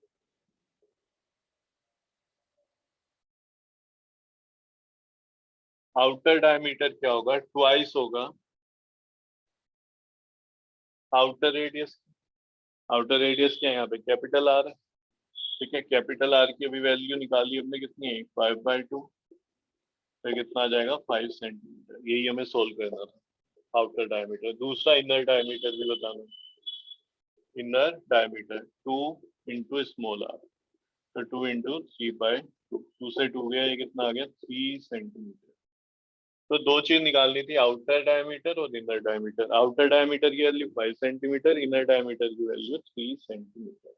आउटर डायमीटर क्या होगा, ट्वाइस होगा आउटर रेडियस। आउटर रेडियस क्या है यहाँ पे, कैपिटल आर है। ठीक है, कैपिटल आर की अभी वैल्यू निकाली हमने, कितनी है, 5/2। तो कितना आ जाएगा, 5 सेंटीमीटर। यही हमें सोल्व करना था, आउटर डायमीटर। दूसरा इनर डायमीटर भी बताना। Inner diameter 2 into small r, तो 2 इंटू 3/2। 2 से 2 गया, ये कितना आ गया, 3 सेंटीमीटर। तो दो चीज निकालनी थी, आउटर डायमीटर और इनर डायमीटर। आउटर डायमीटर की वैल्यू 5 सेंटीमीटर, इनर डायमीटर की वैल्यू 3 सेंटीमीटर।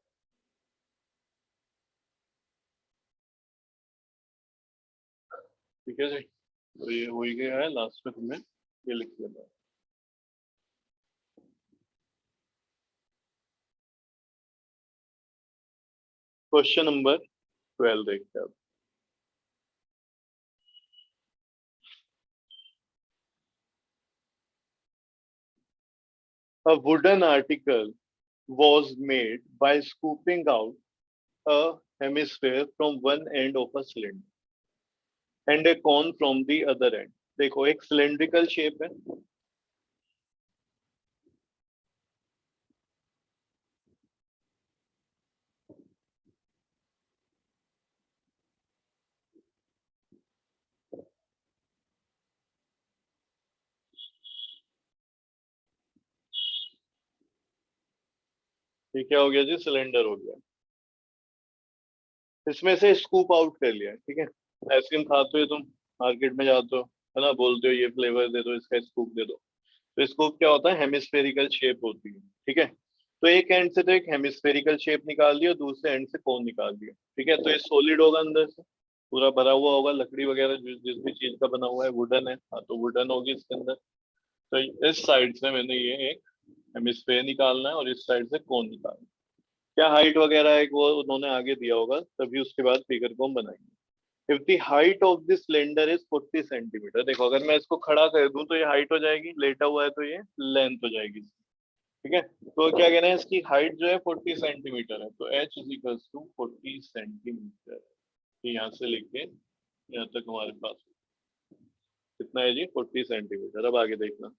ठीक है जी, तो ये हो ही गया है। लास्ट में तुम्हें ये लिख लेना है। क्वेश्चन नंबर 12 देखते हैं अब। A wooden article was made by scooping out a hemisphere from one end of a cylinder and a cone from the other end। देखो एक सिलेंड्रिकल शेप है, ये क्या हो गया जी, सिलेंडर हो गया। इसमें से स्कूप आउट कर लिया, ठीक है। आइसक्रीम खाते हो तुम, मार्केट में जाते हो, है ना, बोलते हो ये फ्लेवर दे दो, इसका स्कूप दे दो। तो स्कूप क्या होता है, हेमिस्फेरिकल शेप होती है, ठीक है। तो एक एंड से तो एक हेमिस्फेरिकल शेप निकाल दिया, दूसरे एंड से कोन निकाल दिया, ठीक है। तो ये सॉलिड होगा, अंदर से पूरा भरा हुआ होगा, लकड़ी वगैरह जिस भी चीज का बना हुआ है, वुडन है, हाँ तो वुडन होगी इसके अंदर। तो इस साइड से मैंने ये एक हेमिस्फेयर निकालना है और इस साइड से कोन निकालना है। क्या हाइट वगैरह है वो उन्होंने आगे दिया होगा, तभी उसके बाद फिगर को हम बनाएंगे। If the height of the cylinder is 40 centimetre, देखो अगर मैं इसको खड़ा कर दूं तो ये हाइट हो जाएगी, लेटा हुआ है तो ये लेंथ हो जाएगी, ठीक है। तो क्या कहना है, इसकी हाइट जो है 40 सेंटीमीटर है, तो h is equals to 40 centimetre. यहाँ से लेके यहाँ तक हमारे पास कितना है जी, 40 सेंटीमीटर। अब आगे देखना,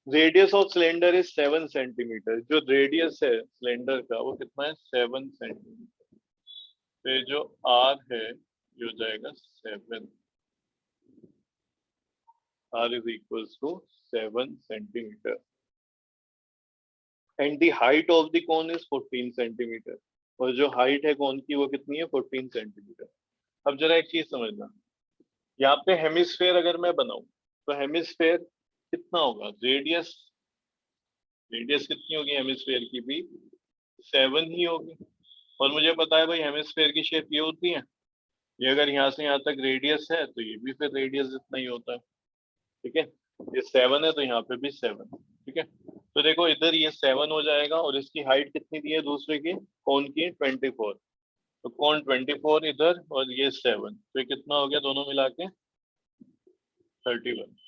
radius of cylinder is 7 centimetre. जो रेडियस है सिलेंडर का वो कितना है, 7 सेंटीमीटर। तो ये जो आर है ये हो जाएगा 7। R is equals to 7 centimetre and the height of the cone is 14 centimetre. और जो हाइट है कोन की वो कितनी है, 14 सेंटीमीटर। अब जरा एक चीज समझना, यहाँ पे हेमिस्फेयर अगर मैं बनाऊं तो हेमिस्फेयर कितना होगा, रेडियस, रेडियस कितनी होगी हेमिस्फेयर की भी, 7 ही होगी। और मुझे पता है भाई हेमिस्फेयर की शेप ये होती है, ये अगर यहाँ से यहाँ तक रेडियस है तो ये भी फिर रेडियस इतना ही होता है, ठीक है। ये 7 है तो यहाँ पे भी 7, ठीक है। तो देखो इधर ये 7 हो जाएगा और इसकी हाइट कितनी दी है दूसरे की, कौन की, 24। तो कौन 24 इधर और ये 7, तो ये कितना हो गया दोनों मिला के, 31।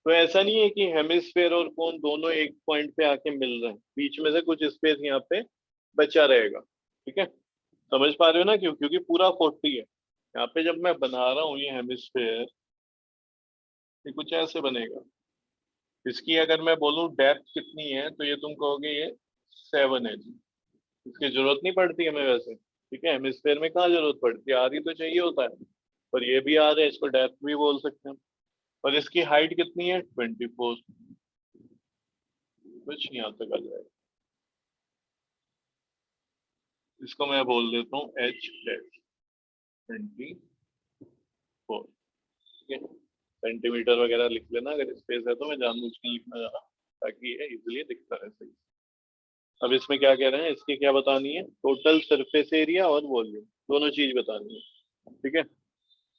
तो ऐसा नहीं है कि हेमिस्फेयर और कोन दोनों एक पॉइंट पे आके मिल रहे हैं, बीच में से कुछ स्पेस यहाँ पे बचा रहेगा, ठीक है। समझ पा रहे हो ना, क्यों, क्योंकि पूरा 40 है। यहाँ पे जब मैं बना रहा हूँ ये हेमिस्फेयर, ये कुछ ऐसे बनेगा। इसकी अगर मैं बोलूँ डेप्थ कितनी है तो ये तुम कहोगे ये 7 है जी, इसकी जरूरत नहीं पड़ती हमें वैसे, ठीक है। हेमिस्फेयर में कहाँ जरूरत पड़ती है, आर ही तो चाहिए होता है। और ये भी आर है, इसको डेप्थ भी बोल सकते हैं। और इसकी हाइट कितनी है, 24, कुछ यहाँ तक आ जाएगा। इसको मैं बोल देता हूँ एच डेप्थ 24, ठीक है। सेंटीमीटर वगैरह लिख लेना अगर स्पेस है तो, मैं जानबूझ के लिखना जा रहा हूँ ताकि ये इजिली दिखता रहे सही। अब इसमें क्या कह रहे हैं, इसकी क्या बतानी है, टोटल सरफेस एरिया और वॉल्यूम, दोनों चीज बतानी है, ठीक है।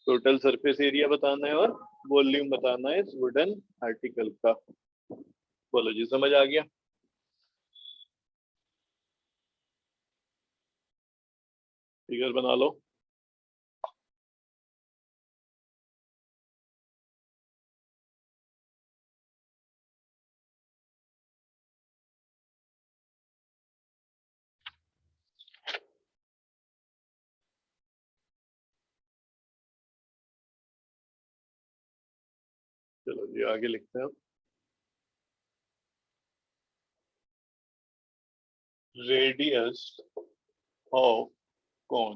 टोटल सरफेस एरिया बताना है और वॉल्यूम बताना है इस वुडन आर्टिकल का। बोलो जी, समझ आ गया। फिगर बना लो। चलो जी आगे लिखते हैं। रेडियस ऑफ कौन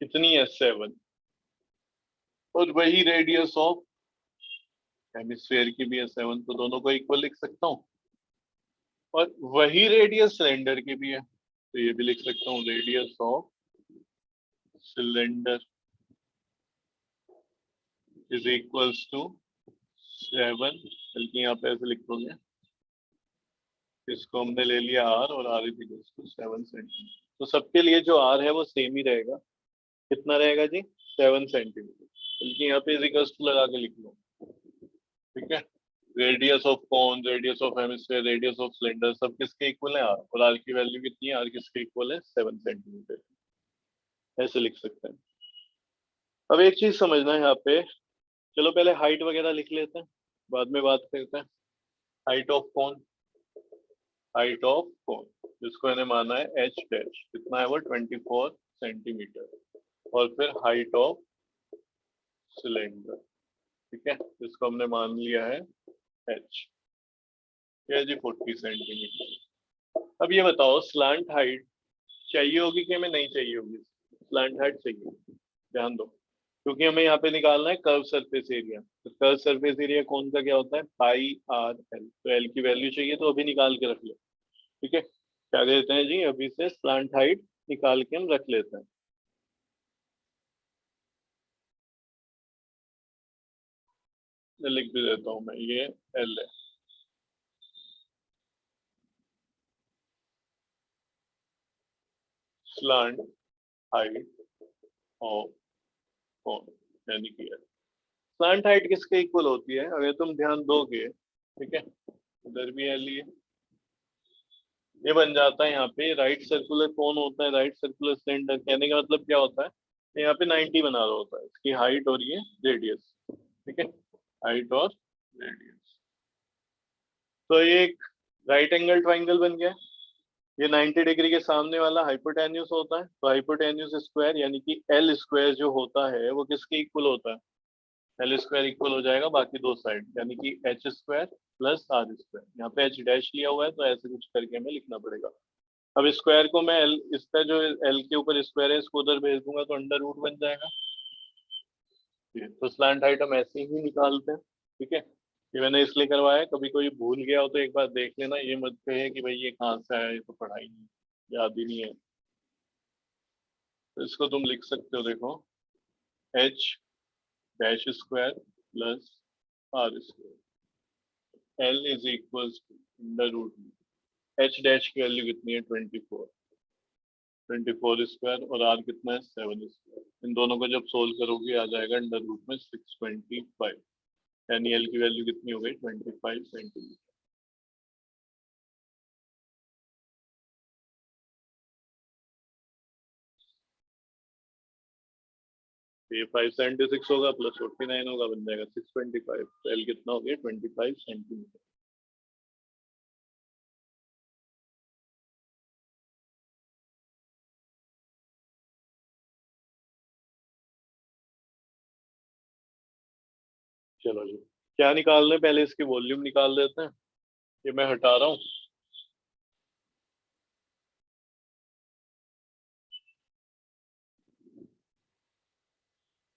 कितनी है? 7। और वही रेडियस ऑफ हेमिस्फेयर की भी है 7, तो दोनों को इक्वल लिख सकता हूँ। और वही रेडियस सिलेंडर की भी है, तो ये भी लिख सकता हूँ, radius of cylinder is equals to 7, बल्कि यहाँ पे ऐसे लिख दोगे, इसको हमने ले लिया आर, और r is equals to 7 centimetre. तो सबके लिए जो आर है वो सेम ही रहेगा। कितना रहेगा जी? 7 सेंटीमीटर, बल्कि यहाँ पे इज इक्वल्स टू लगा के लिख लो। ठीक है, radius of cone, radius of hemisphere, radius of cylinder सब किसके इक्वल है? आर। और आर की वैल्यू कितनी है? आर किसके इक्वल है? 7 सेंटीमीटर। ऐसे लिख सकते हैं। अब एक चीज समझना है यहाँ पे, चलो पहले हाइट वगैरह लिख लेते हैं, बाद में बात करते हैं। हाइट ऑफ कौन, हाइट ऑफ कौन जिसको मैंने माना है एच डैश, कितना है वो? 24 सेंटीमीटर। और फिर हाइट ऑफ सिलेंडर, ठीक है, जिसको हमने मान लिया है एच, ये जी 40 सेंटीमीटर। अब ये बताओ स्लांट हाइट चाहिए होगी कि हमें नहीं चाहिए होगी? स्लांट हाइट चाहिए, ध्यान दो, क्योंकि हमें यहाँ पे निकालना है कर्व सरफेस एरिया। तो कर्व सरफेस एरिया कौन सा क्या होता है? पाई आर एल। तो एल की वैल्यू चाहिए, तो अभी निकाल के रख लो। ठीक है, क्या कहते हैं जी, अभी से स्लांट हाइट निकाल के हम रख लेते हैं। लिख भी देता हूँ मैं, ये एल है। स्लांट हाइट ऑफ कौन, यानी कि एल। स्लांट हाइट किसके इक्वल होती है अगर तुम ध्यान दोगे? ठीक है, इधर भी एल, ये बन जाता है यहाँ पे राइट सर्कुलर कौन होता है, राइट सर्कुलर सिलेंडर। कहने का मतलब क्या होता है, यहाँ पे 90 बना रहा होता है, इसकी हाइट और ये रेडियस। ठीक है, हाइट और रेडियस, तो ये एक राइट एंगल ट्राइंगल बन गया। ये 90 डिग्री के सामने वाला हाइपोटेन्यूस होता है, तो हाइपोटेन्यूस स्क्वायर यानी कि एल स्क्वायर जो होता है वो किसके इक्वल होता है? एल स्क्वायर इक्वल हो जाएगा बाकी दो साइड, यानी कि h square plus r square. यहाँ पे एच डैश लिया हुआ है तो ऐसे कुछ करके हमें लिखना पड़ेगा। अब स्क्वायर को मैं एल, इसका जो एल के ऊपर स्क्वायर है इसको उधर भेज दूंगा तो अंडर रूट बन जाएगा। तो स्लैंट हाइट हम ऐसे ही निकालते हैं। ठीक है, ये मैंने इसलिए करवाया, कभी कोई भूल गया हो तो एक बार देख लेना, ये मत कहे कि भाई ये कहाँ से आया, ये तो पढ़ाई नहीं, याद ही नहीं है। तो इसको तुम लिख सकते हो, देखो, h dash square plus r square, l is equal to under root. H dash की वैल्यू कितनी है? 24, 24 स्क्वायर, और आर कितना है? 7 स्क्वायर। इन दोनों को जब सोल्व करोगे आ जाएगा अंडर रूट में 625, यानी एल की वैल्यू कितनी हो गई? 25 सेंटीमीटर। ये 576 होगा प्लस 49 होगा, बन जाएगा 625। तो एल कितना हो गया? 25 सेंटीमीटर। चलो जी, क्या निकालने, पहले इसकी वॉल्यूम निकाल देते हैं। ये मैं हटा रहा हूँ।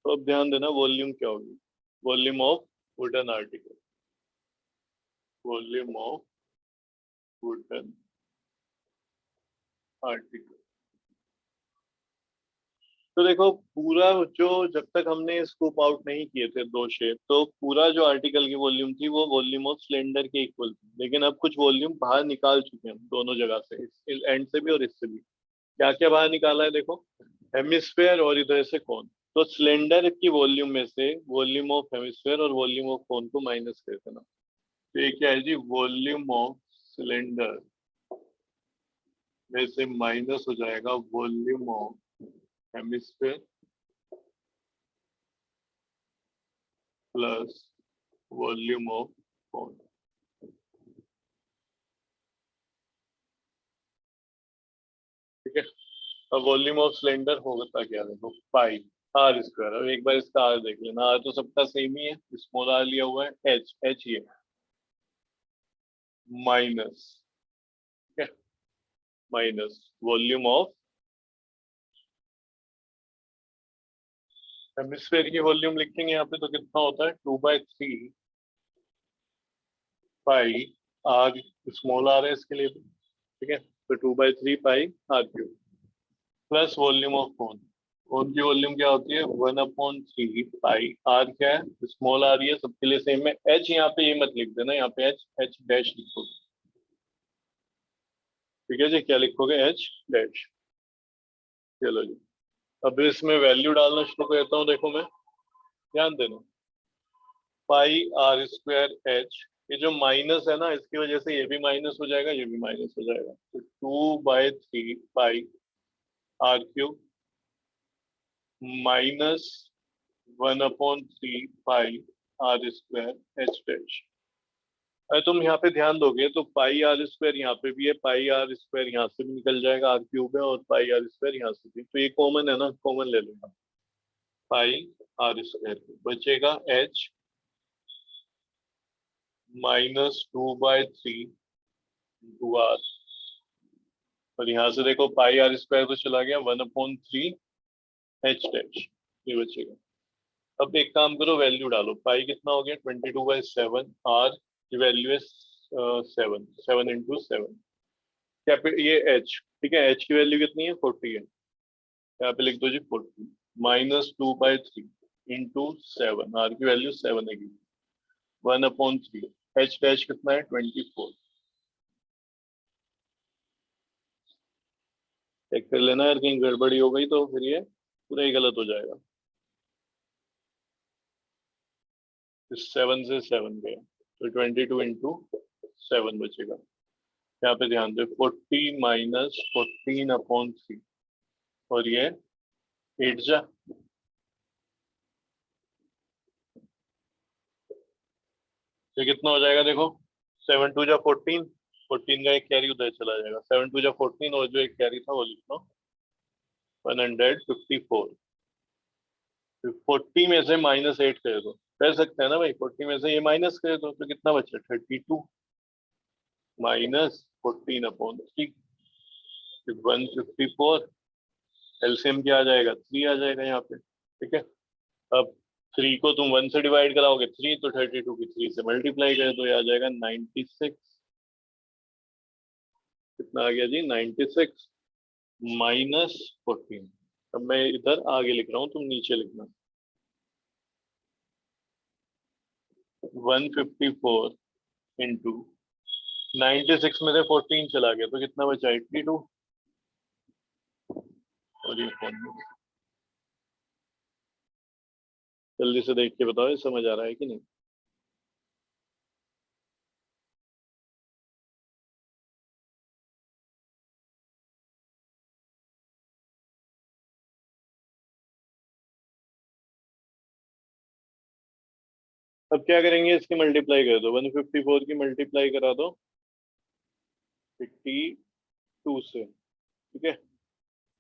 तो अब ध्यान देना, वॉल्यूम क्या होगी? Volume of wooden article, volume of wooden article. तो देखो, पूरा जो, जब तक हमने स्कूप आउट नहीं किए थे दो शेप, तो पूरा जो आर्टिकल की वॉल्यूम थी वो वॉल्यूम ऑफ सिलेंडर के इक्वल थी। लेकिन अब कुछ वॉल्यूम बाहर निकाल चुके हैं हम दोनों जगह से, इस एंड से भी और इससे भी। क्या क्या बाहर निकाला है देखो, हेमिस्फेयर और इधर से कौन। तो सिलेंडर की वॉल्यूम में से वॉल्यूम ऑफ हेमिस्फेयर और वॉल्यूम ऑफ कौन को माइनस कर देना। तो ये क्या है जी? वॉल्यूम ऑफ सिलेंडर में से माइनस हो जाएगा volume of hemisphere plus volume of कौन। ठीक है, अब वॉल्यूम ऑफ सिलेंडर होता क्या, देखो, पाई। R square. अब एक बार इसका आर देख लेना, आर तो सबका सेम ही है, स्मॉल आर लिया हुआ है, एच एच ये minus, minus volume of hemisphere की वॉल्यूम लिखेंगे यहाँ पे, तो कितना होता है 2/3 पाई आर, स्मॉल आर है इसके लिए भी, ठीक है, तो 2/3 pi R cube plus volume of cone. Cone की वॉल्यूम क्या होती है 1/3 पाई आर, क्या है स्मॉल आर, ये सबके लिए सेम है। एच यहाँ पे ये मत लिख देना, यहाँ पे एच एच डैश लिखोगे, ठीक है जी, क्या लिखोगे एच डैश। चलो जी, अब इसमें वैल्यू डालना शुरू करता हूँ, देखो मैं, ध्यान देना, पाई आर स्क्वायर एच, ये जो माइनस है ना, इसकी वजह से ये भी माइनस हो जाएगा, ये भी माइनस हो जाएगा, तो 2/3 pi R cube minus 1/3 pi R square H dash. अरे तुम यहाँ पे ध्यान दोगे तो पाई आर स्क्वायर यहाँ पे भी है, पाई आर स्क्वायर यहाँ से भी निकल जाएगा, आर क्यूब है, और पाई आर स्क्वायर यहाँ से भी, तो ये कॉमन है ना, कॉमन ले लेना, पाई आर स्क्वायर बचेगा एच -2/3 इंटू आर, और यहाँ से देखो पाई आर स्क्वायर तो चला गया, 1/3 एच डैश, ये बचेगा। अब एक काम करो, वैल्यू डालो, पाई कितना हो गया 22/7, आर की वैल्यू है 7, 7 इंटू 7, ये एच, ठीक है, एच की वैल्यू कितनी है 40 है, यहाँ पे लिख दो जी 40 -2/3 इंटू 7, आर की वैल्यू 7 है, 1/3, एच डैश कितना है 24। चेक कर लेना यार, कहीं गड़बड़ी हो गई तो फिर ये पूरा ही गलत हो जाएगा। इस 7 से 7 गया, तो 22 इंटू 7 बचेगा। यहाँ पे ध्यान दे, 40 माइनस 14/3, और ये 8 जा, ये कितना हो जाएगा देखो, 7 2 जा 14, 14 का एक कैरी उधर चला जाएगा, 7 2 जा 14, और जो एक कैरी था वो लिख लो 154। 40 में से -8 कर दो, कर सकते हैं ना भाई, 40 में से ये माइनस कर दो, तो कितना बचा 32 -14/3, 154, एलसीएम क्या आ जाएगा 3 आ जाएगा यहाँ पे, ठीक है। अब 3 को तुम 1 से डिवाइड कराओगे 3, तो 32 की 3 से मल्टीप्लाई कर दो, ये आ जाएगा 96, कितना आ गया जी 96 -14। अब मैं इधर आगे लिख रहा हूँ, तुम नीचे लिखना, 154 इंटू 96 में से 14 चला गया, तो कितना बचा 82, और ये जल्दी से देख के बताओ, ये समझ आ रहा है कि नहीं। अब क्या करेंगे, इसकी मल्टीप्लाई कर दो, 154 की मल्टीप्लाई करा दो 82 से, ठीक है,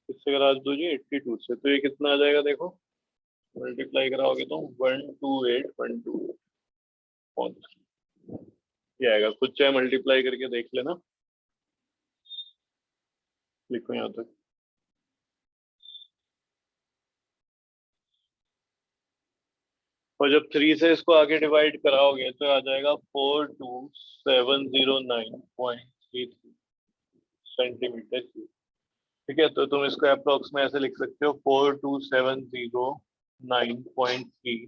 इससे करा दो जी 82 से, तो ये कितना आ जाएगा देखो, मल्टीप्लाई कराओगे तो 12812 ये आएगा, खुद चाहे मल्टीप्लाई करके देख लेना, लिखो यहाँ तक। और जब 3 से इसको आगे डिवाइड कराओगे तो आ जाएगा 42709.33 सेंटीमीटर क्यूब, ठीक है, तो तुम इसको अप्रोक्स में ऐसे लिख सकते हो 42709.3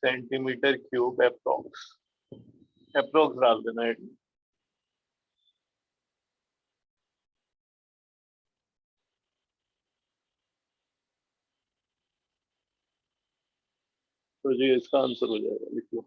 सेंटीमीटर क्यूब अप्रोक्स, अप्रोक्स डाल देना है। तो जी इसका आंसर हो जाएगा, लिख लो।